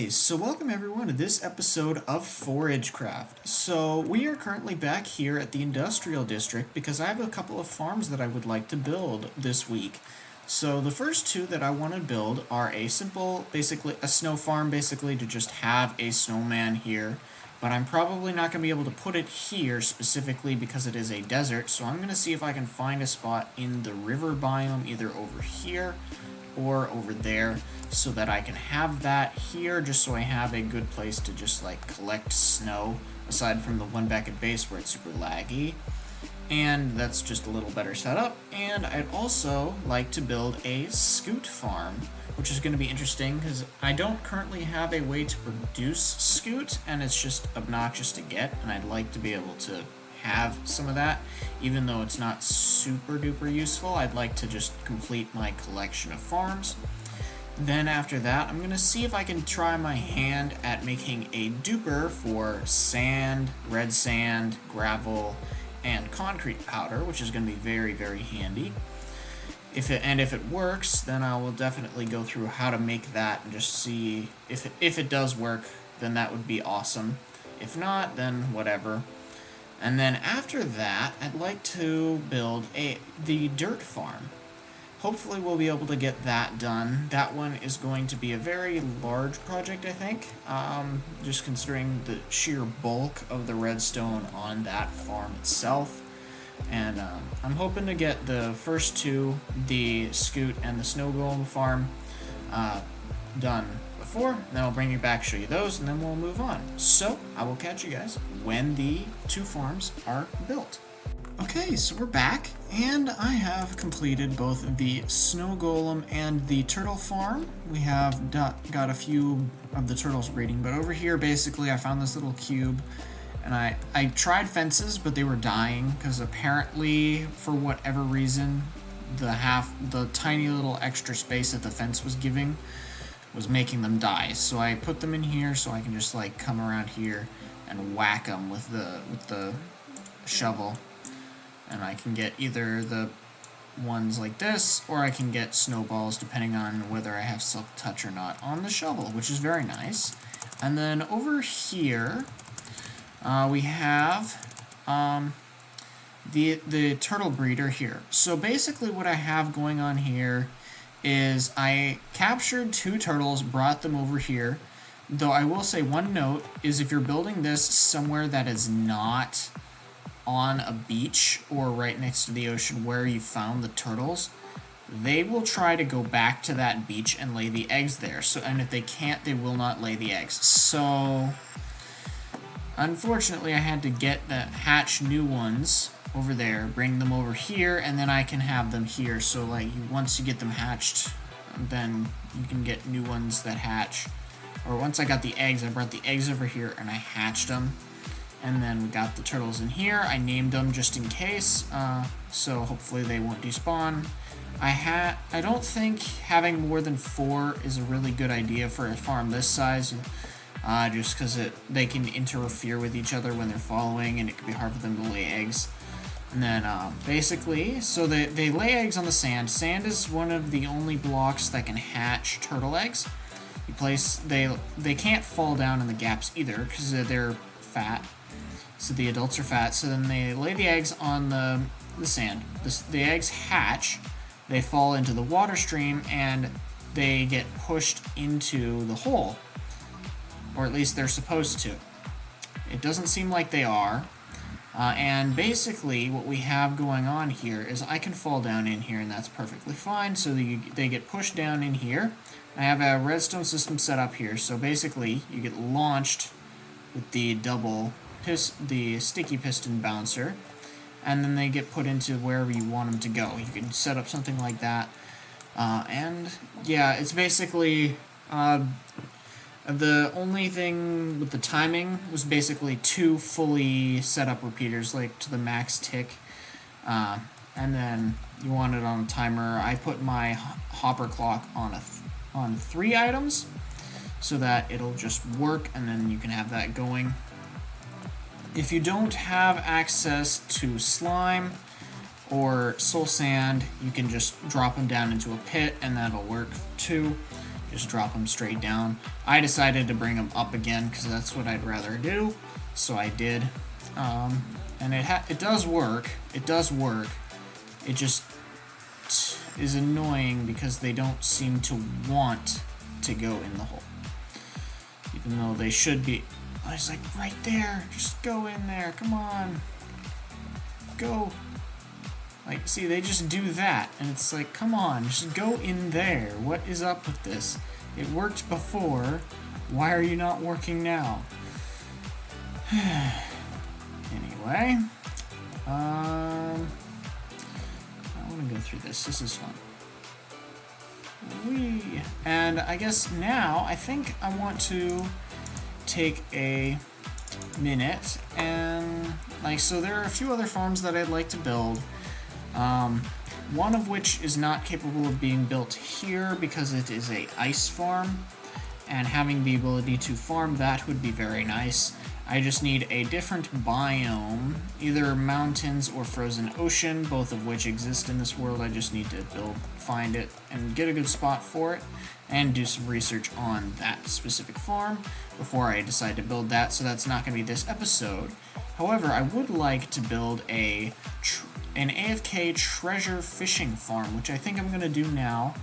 Okay, so welcome everyone to this episode of ForageCraft. So we are currently back here at the Industrial District because I have a couple of farms that I would like to build this week. So the first two that I want to build are a simple, basically a snow farm, basically to just have a snowman here. But I'm probably not going to be able to put it here specifically because it is a desert, so I'm going to see if I can find a spot in the river biome, either over here or over there, so that I can have that here just so I have a good place to just like collect snow, aside from the one back at base where it's super laggy. And that's just a little better setup. And I'd also like to build a Scute farm, which is going to be interesting because I don't currently have a way to produce Scute, and it's just obnoxious to get, and I'd like to be able to have some of that. Even though it's not super duper useful, I'd like to just complete my collection of farms. Then after that, I'm going to see if I can try my hand at making a duper for sand, red sand, gravel, and concrete powder, which is going to be very, very handy. If it works, then I will definitely go through how to make that and just see if it does work, then that would be awesome. If not, then whatever. And then after that, I'd like to build the dirt farm. Hopefully we'll be able to get that done. That one is going to be a very large project, I think, just considering the sheer bulk of the redstone on that farm itself. And I'm hoping to get the first two, the Scute and the Snow Golem farm, done before. Then I'll bring you back, show you those, and then we'll move on. So I will catch you guys when the two farms are built. Okay, so we're back, and I have completed both the Snow Golem and the Turtle Farm. We have got a few of the turtles breeding, but over here, basically, I found this little cube, and I tried fences, but they were dying, because apparently, for whatever reason, the tiny little extra space that the fence was giving was making them die. So I put them in here so I can just, like, come around here and whack them with the shovel. And I can get either the ones like this, or I can get snowballs, depending on whether I have silk touch or not on the shovel, which is very nice. And then over here, we have the turtle breeder here. So basically what I have going on here is I captured two turtles, brought them over here. Though I will say one note is if you're building this somewhere that is not on a beach or right next to the ocean where you found the turtles, they will try to go back to that beach and lay the eggs there. So, and if they can't, they will not lay the eggs. So, unfortunately, I had to hatch new ones over there, bring them over here, and then I can have them here. So, like, once you get them hatched, then you can get new ones that hatch. Or once I got the eggs, I brought the eggs over here and I hatched them. And then we got the turtles in here. I named them just in case, so hopefully they won't despawn. I don't think having more than 4 is a really good idea for a farm this size, just because they can interfere with each other when they're following, and it can be hard for them to lay eggs. And then basically, so they lay eggs on the sand. Sand is one of the only blocks that can hatch turtle eggs. They can't fall down in the gaps either because they're fat. So the adults are fat, so then they lay the eggs on the sand. The eggs hatch, they fall into the water stream, and they get pushed into the hole. Or at least they're supposed to. It doesn't seem like they are. And basically what we have going on here is I can fall down in here, and that's perfectly fine. So they get pushed down in here. I have a redstone system set up here, so basically you get launched with the the sticky piston bouncer, and then they get put into wherever you want them to go. You can set up something like that, and yeah, it's basically the only thing with the timing was basically 2 fully set up repeaters, like to the max tick, and then you want it on a timer. I put my hopper clock on 3 items so that it'll just work, and then you can have that going. If you don't have access to slime or soul sand, you can just drop them down into a pit, and that'll work too. just drop them straight down. I decided to bring them up again because that's what I'd rather do, so I did. And it does work. It does work. It just is annoying because they don't seem to want to go in the hole, even though they should be. I was like, right there, just go in there, come on, go. Like, see, they just do that, and it's like, come on, just go in there. What is up with this? It worked before. Why are you not working now? Anyway, I want to go through this. This is fun. Whee! And I guess now, I think I want to take a minute and, like, so there are a few other farms that I'd like to build. One of which is not capable of being built here because it is a ice farm, and having the ability to farm that would be very nice. I just need a different biome, either mountains or frozen ocean, both of which exist in this world. I just need to find it, and get a good spot for it, and do some research on that specific farm before I decide to build that, so that's not going to be this episode. However, I would like to build an AFK treasure fishing farm, which I think I'm going to do now.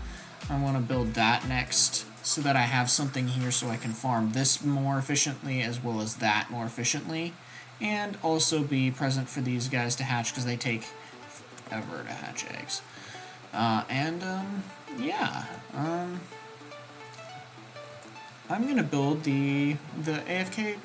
I want to build that next, so that I have something here so I can farm this more efficiently as well as that more efficiently, and also be present for these guys to hatch because they take forever to hatch eggs. Yeah. I'm gonna build the AFK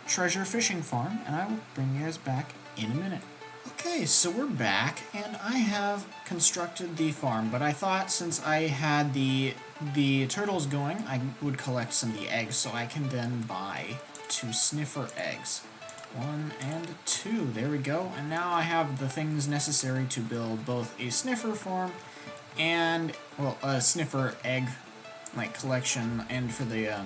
treasure fishing farm, and I will bring you guys back in a minute. Okay, so we're back, and I have constructed the farm, but I thought since I had the turtles going, I would collect some of the eggs, so I can then buy 2 sniffer eggs. 1 and 2, there we go, and now I have the things necessary to build both a sniffer farm and, well, a sniffer egg, like, collection, and for the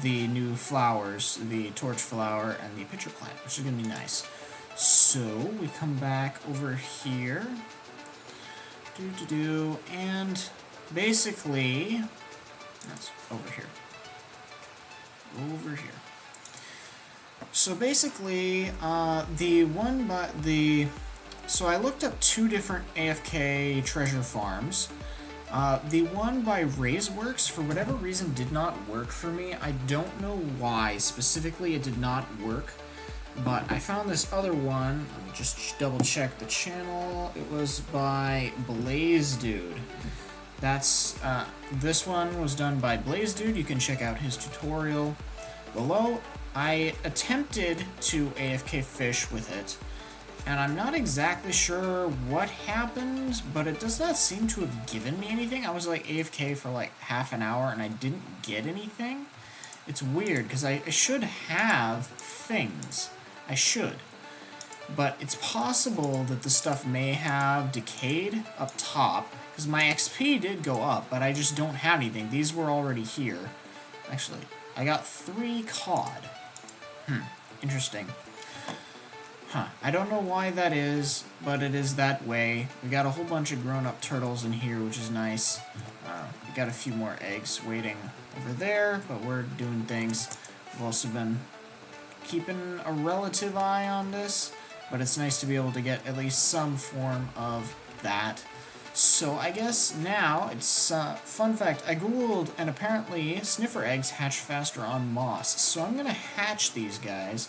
new flowers, the torch flower and the pitcher plant, which is going to be nice. So, we come back over here, and basically, that's over here, so basically, so I looked up 2 different AFK treasure farms. The one by Raiseworks, for whatever reason, did not work for me. I don't know why specifically it did not work. But I found this other one. Let me just double check the channel. It was by Blaze Dude. That's this one was done by Blaze Dude. You can check out his tutorial below. I attempted to AFK fish with it, and I'm not exactly sure what happened, but it does not seem to have given me anything. I was like AFK for like half an hour and I didn't get anything. It's weird because I should have things. I should. But it's possible that the stuff may have decayed up top, because my XP did go up, but I just don't have anything. These were already here. Actually, I got 3 cod. Interesting. I don't know why that is, but it is that way. We got a whole bunch of grown-up turtles in here, which is nice. We got a few more eggs waiting over there, but we're doing things. We've also been keeping a relative eye on this, but it's nice to be able to get at least some form of that. So I guess now it's fun fact. I googled, and apparently sniffer eggs hatch faster on moss. So I'm gonna hatch these guys,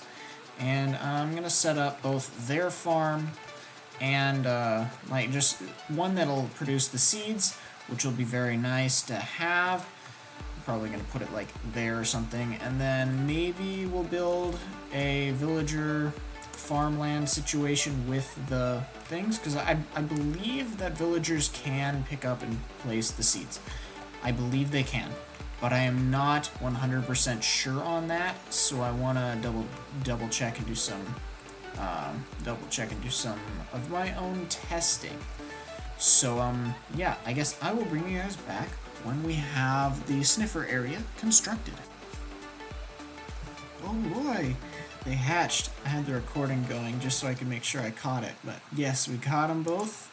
and I'm gonna set up both their farm and like just one that'll produce the seeds, which will be very nice to have. Probably going to put it like there or something, and then maybe we'll build a villager farmland situation with the things, because I believe that villagers can pick up and place the seeds. I believe they can, but I am not 100% sure on that, so I want to double check and do some of my own testing. So yeah, I guess I will bring you guys back when we have the sniffer area constructed. Oh boy, they hatched. I had the recording going just so I could make sure I caught it, but yes, we caught them both,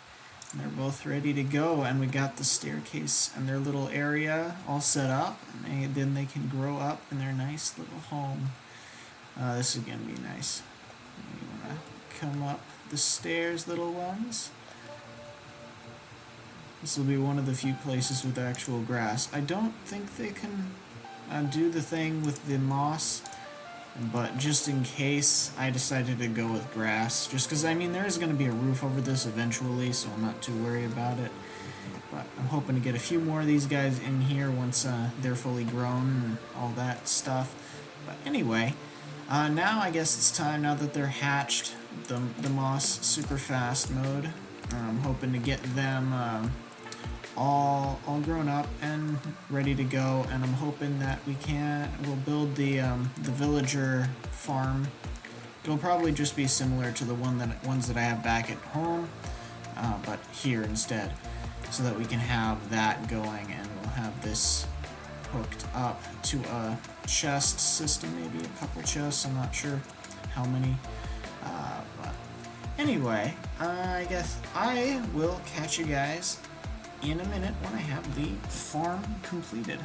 And they're both ready to go, and we got the staircase and their little area all set up, and then they can grow up in their nice little home. This is gonna be nice. You wanna come up the stairs, little ones? This will be one of the few places with actual grass. I don't think they can do the thing with the moss, but just in case, I decided to go with grass. Just because, I mean, there is going to be a roof over this eventually, so I'm not too worried about it. But I'm hoping to get a few more of these guys in here once they're fully grown and all that stuff. But anyway, now I guess it's time, now that they're hatched, the moss super fast mode. I'm hoping to get them all grown up and ready to go, and I'm hoping that we'll build the villager farm. It'll probably just be similar to the ones that I have back at home, but here instead, so that we can have that going, and we'll have this hooked up to a chest system, maybe a couple chests, I'm not sure how many, but anyway, I guess I will catch you guys in a minute when I have the farm completed.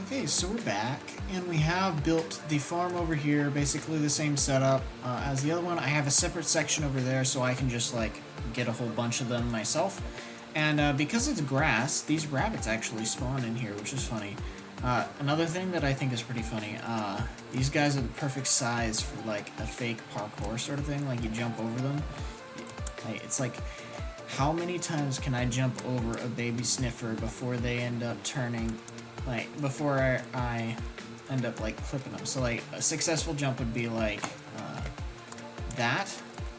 Okay, so we're back, and we have built the farm over here, basically the same setup as the other one. I have a separate section over there, so I can just like get a whole bunch of them myself. And because it's grass, these rabbits actually spawn in here, which is funny. Another thing that I think is pretty funny, these guys are the perfect size for like a fake parkour sort of thing, like you jump over them. It's like, how many times can I jump over a baby sniffer before they end up turning, like, before I end up, like, clipping them? So, like, a successful jump would be, like, that,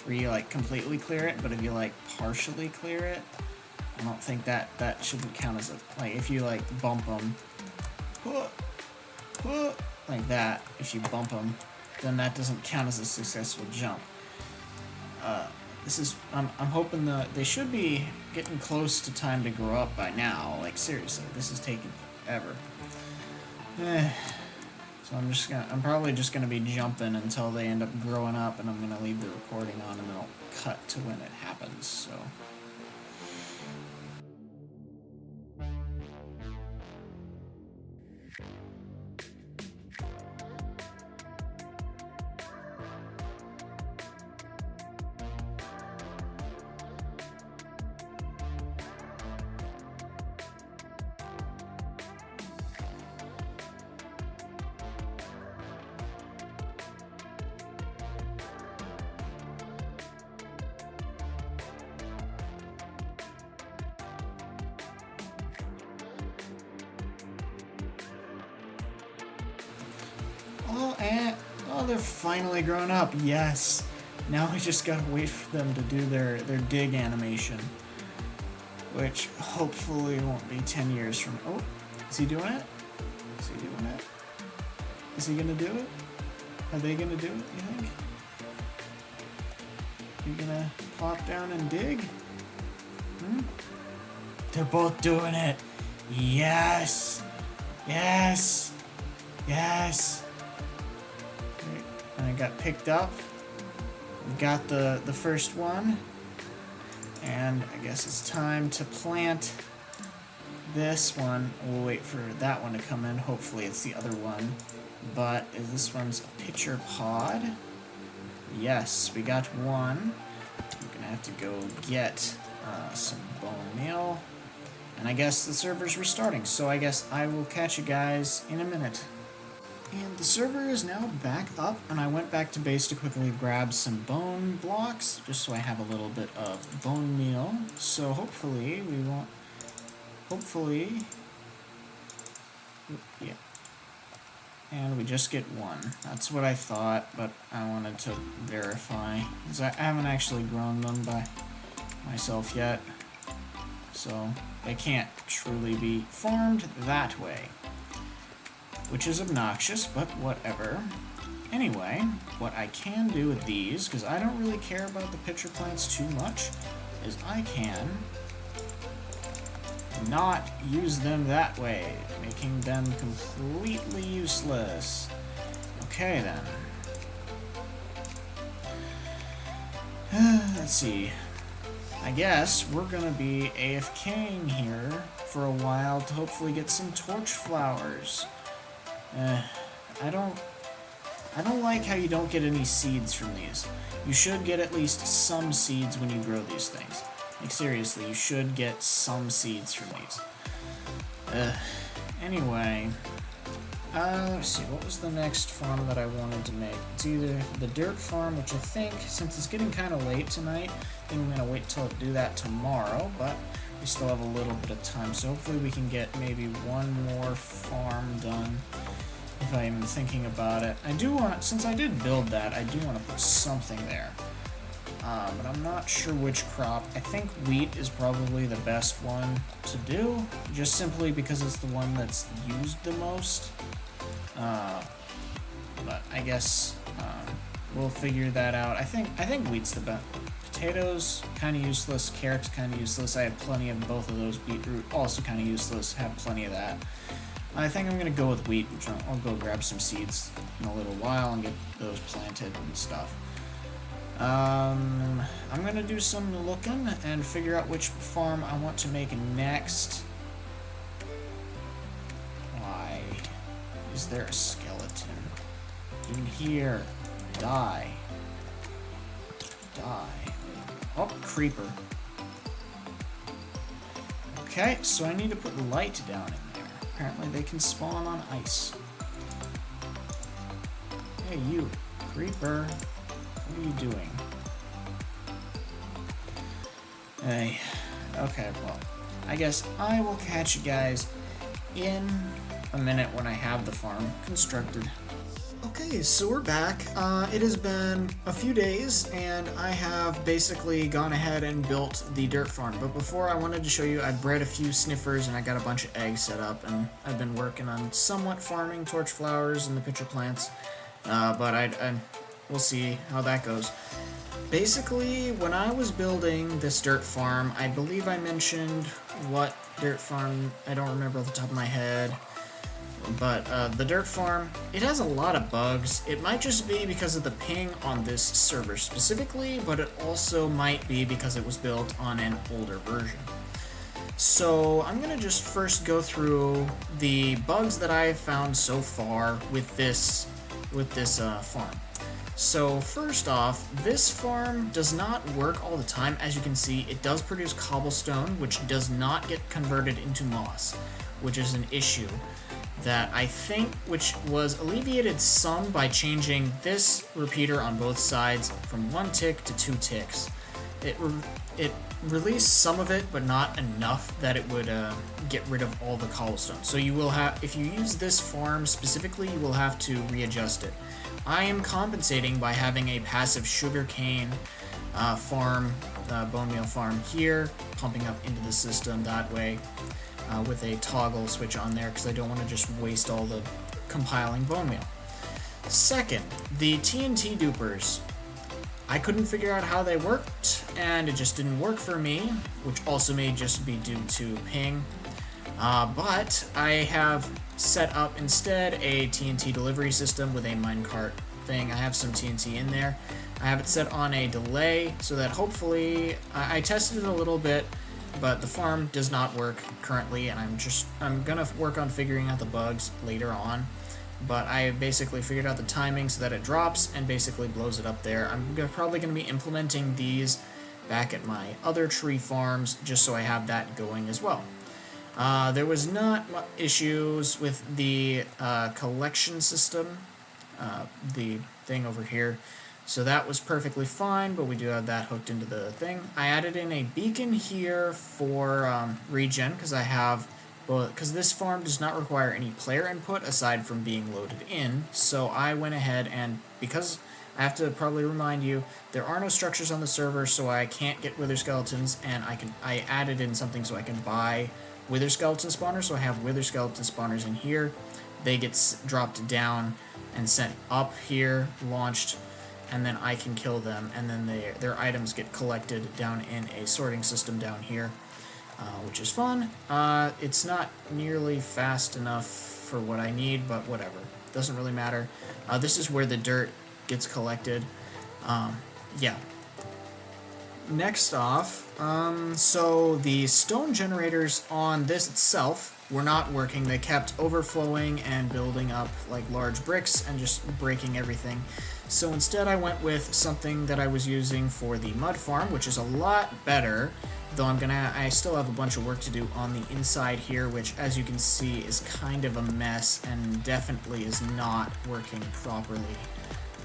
where you, like, completely clear it, but if you, like, partially clear it, I don't think that shouldn't count as a, like, if you, like, bump them, like that, if you bump them, then that doesn't count as a successful jump. I'm hoping that they should be getting close to time to grow up by now. Like, seriously, this is taking forever. So I'm probably just gonna be jumping until they end up growing up, and I'm gonna leave the recording on, and then I'll cut to when it happens, so. Oh, they're finally grown up. Yes. Now we just gotta wait for them to do their dig animation, which hopefully won't be 10 years from. Oh, is he doing it? Is he doing it? Is he gonna do it? Are they gonna do it, you think? You gonna plop down and dig? They're both doing it. Yes. Yes. Yes. And I got picked up. We got the first one. And I guess it's time to plant this one. We'll wait for that one to come in. Hopefully it's the other one. But this one's a pitcher pod. Yes, we got one. We're gonna have to go get some bone meal. And I guess the server's restarting, so I guess I will catch you guys in a minute. And the server is now back up, and I went back to base to quickly grab some bone blocks, just so I have a little bit of bone meal. So hopefully yeah. And we just get one. That's what I thought, but I wanted to verify, because I haven't actually grown them by myself yet. So they can't truly be farmed that way, which is obnoxious, but whatever. Anyway, what I can do with these, because I don't really care about the pitcher plants too much, is I can not use them that way, making them completely useless. Okay then. Let's see. I guess we're gonna be AFKing here for a while to hopefully get some torch flowers. I don't like how you don't get any seeds from these. You should get at least some seeds when you grow these things. Like seriously, you should get some seeds from these. Anyway, let's see, what was the next farm that I wanted to make? It's either the dirt farm, which I think, since it's getting kind of late tonight, I think I'm going to wait till I do that tomorrow, but we still have a little bit of time, so hopefully we can get maybe one more farm done, if I'm thinking about it. I do want, since I did build that, I do want to put something there. But I'm not sure which crop. I think wheat is probably the best one to do, just simply because it's the one that's used the most. But I guess we'll figure that out. I think wheat's the best. Potatoes, kind of useless. Carrots, kind of useless. I have plenty of both of those. Beetroot, also kind of useless. Have plenty of that. I think I'm going to go with wheat, which I'll go grab some seeds in a little while and get those planted and stuff. I'm going to do some looking and figure out which farm I want to make next. Why is there a skeleton in here? Die. Oh, creeper. Okay, so I need to put light down in there. Apparently they can spawn on ice. Hey, you, creeper. What are you doing? Hey, okay, well, I guess I will catch you guys in a minute when I have the farm constructed. Okay, so we're back. It has been a few days, and I have basically gone ahead and built the dirt farm. But before, I wanted to show you, I bred a few sniffers, and I got a bunch of eggs set up, and I've been working on somewhat farming torch flowers and the pitcher plants. But we'll see how that goes. Basically, when I was building this dirt farm, I believe I mentioned what dirt farm, I don't remember off the top of my head. But the dirt farm, it has a lot of bugs. It might just be because of the ping on this server specifically, but it also might be because it was built on an older version. So I'm going to just first go through the bugs that I've found so far with this farm. So first off, this farm does not work all the time. As you can see, it does produce cobblestone, which does not get converted into moss, which is an issue that I think, which was alleviated some by changing this repeater on both sides from 1 tick to 2 ticks. It released some of it, but not enough that it would get rid of all the cobblestone. So you will have, if you use this farm specifically, you will have to readjust it. I am compensating by having a passive sugarcane farm, bone meal farm here, pumping up into the system that way. With a toggle switch on there because I don't want to just waste all the compiling bone meal. Second, the TNT dupers. I couldn't figure out how they worked, and it just didn't work for me, which also may just be due to ping. But I have set up instead a TNT delivery system with a minecart thing. I have some TNT in there. I have it set on a delay so that hopefully I tested it a little bit, but the farm does not work currently, and I'm gonna work on figuring out the bugs later on. But I basically figured out the timing so that it drops and basically blows it up there. I'm probably gonna be implementing these back at my other tree farms just so I have that going as well. There was not much issues with the collection system, the thing over here. So that was perfectly fine, but we do have that hooked into the thing. I added in a beacon here for regen, because this farm does not require any player input aside from being loaded in. So I went ahead and, because I have to probably remind you, there are no structures on the server, so I can't get wither skeletons, and I added in something so I can buy wither skeleton spawners. So I have wither skeleton spawners in here. They get dropped down and sent up here, launched, and then I can kill them, and then their items get collected down in a sorting system down here, which is fun. It's not nearly fast enough for what I need, but whatever. Doesn't really matter. This is where the dirt gets collected. Yeah. next off, so the stone generators on this itself were not working. They kept overflowing and building up like large bricks and just breaking everything. So instead I went with something that I was using for the mud farm, which is a lot better, though I still have a bunch of work to do on the inside here, which as you can see is kind of a mess and definitely is not working properly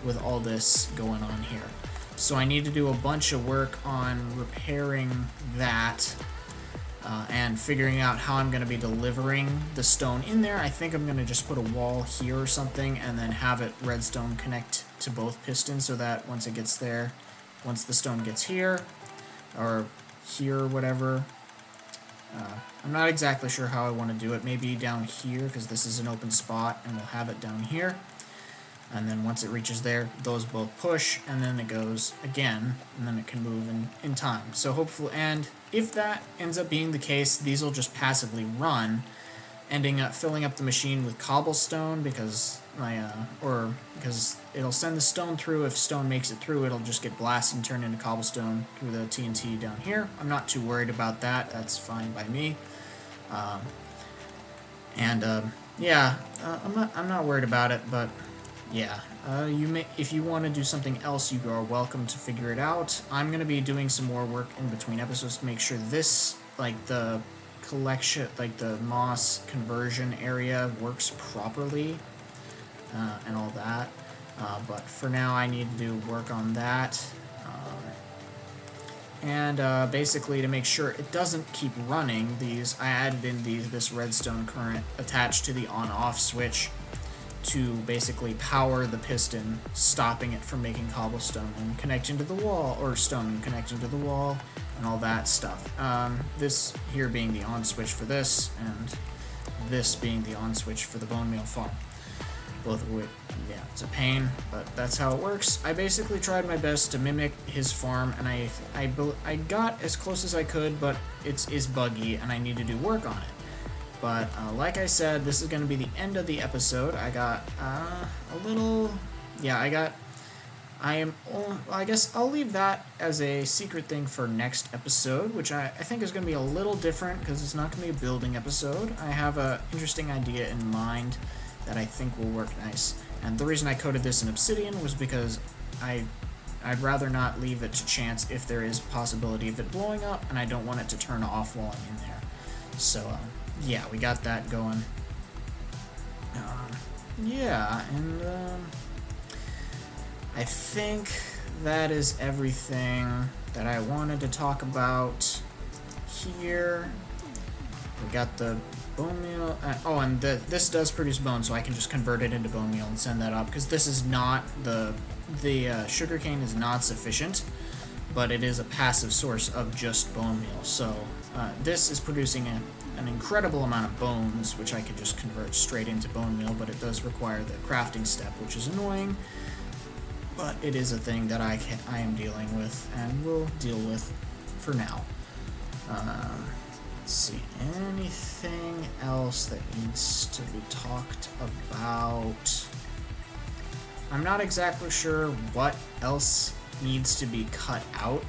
with all this going on here. So I need to do a bunch of work on repairing that and figuring out how I'm going to be delivering the stone in there. I think I'm going to just put a wall here or something and then have it redstone connect to both pistons so that once it gets there, once the stone gets here or here or whatever, I'm not exactly sure how I want to do it. Maybe down here because this is an open spot and we'll have it down here. And then once it reaches there, those both push, and then it goes again, and then it can move in time. So hopefully, and if that ends up being the case, these will just passively run, ending up filling up the machine with cobblestone because because it'll send the stone through. If stone makes it through, it'll just get blasted and turned into cobblestone through the TNT down here. I'm not too worried about that. That's fine by me. Yeah, I'm not worried about it, but. Yeah, if you want to do something else, you are welcome to figure it out. I'm going to be doing some more work in between episodes to make sure this, like the collection, like the moss conversion area works properly and all that. But for now, I need to do work on that. Basically to make sure it doesn't keep running, I added in this redstone current attached to the on-off switch to basically power the piston, stopping it from making cobblestone and connecting to the wall, or stone and connecting to the wall, and all that stuff. This here being the on switch for this, and this being the on switch for the bone meal farm. Both of which, yeah, it's a pain, but that's how it works. I basically tried my best to mimic his farm, and I got as close as I could, but it is buggy, and I need to do work on it. But like I said, this is going to be the end of the episode. I got I guess I'll leave that as a secret thing for next episode, which I think is going to be a little different because it's not going to be a building episode. I have an interesting idea in mind that I think will work nice. And the reason I coated this in obsidian was because I'd rather not leave it to chance if there is possibility of it blowing up, and I don't want it to turn off while I'm in there. So, yeah, we got that going. I think that is everything that I wanted to talk about here. We got the bone meal. This does produce bone, so I can just convert it into bone meal and send that up, because this is not the sugarcane is not sufficient, but it is a passive source of just bone meal. So this is producing an incredible amount of bones, which I could just convert straight into bone meal, but it does require the crafting step, which is annoying. But it is a thing that I am dealing with and will deal with for now. Let's see, anything else that needs to be talked about? I'm not exactly sure what else needs to be cut out,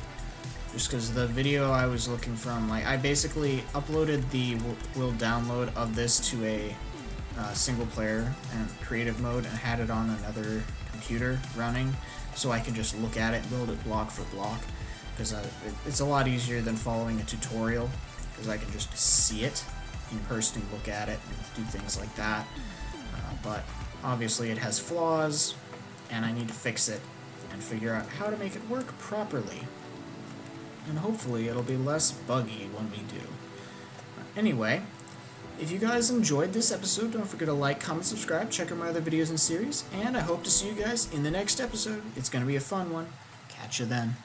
just because the video I was looking from, I basically uploaded the will download of this to a single player and creative mode and had it on another computer running, so I can just look at it and build it block for block, because it's a lot easier than following a tutorial, because I can just see it in person and look at it and do things like that. But obviously it has flaws, and I need to fix it and figure out how to make it work properly. And hopefully it'll be less buggy when we do. Anyway, if you guys enjoyed this episode, don't forget to like, comment, subscribe, check out my other videos and series, and I hope to see you guys in the next episode. It's going to be a fun one. Catch you then.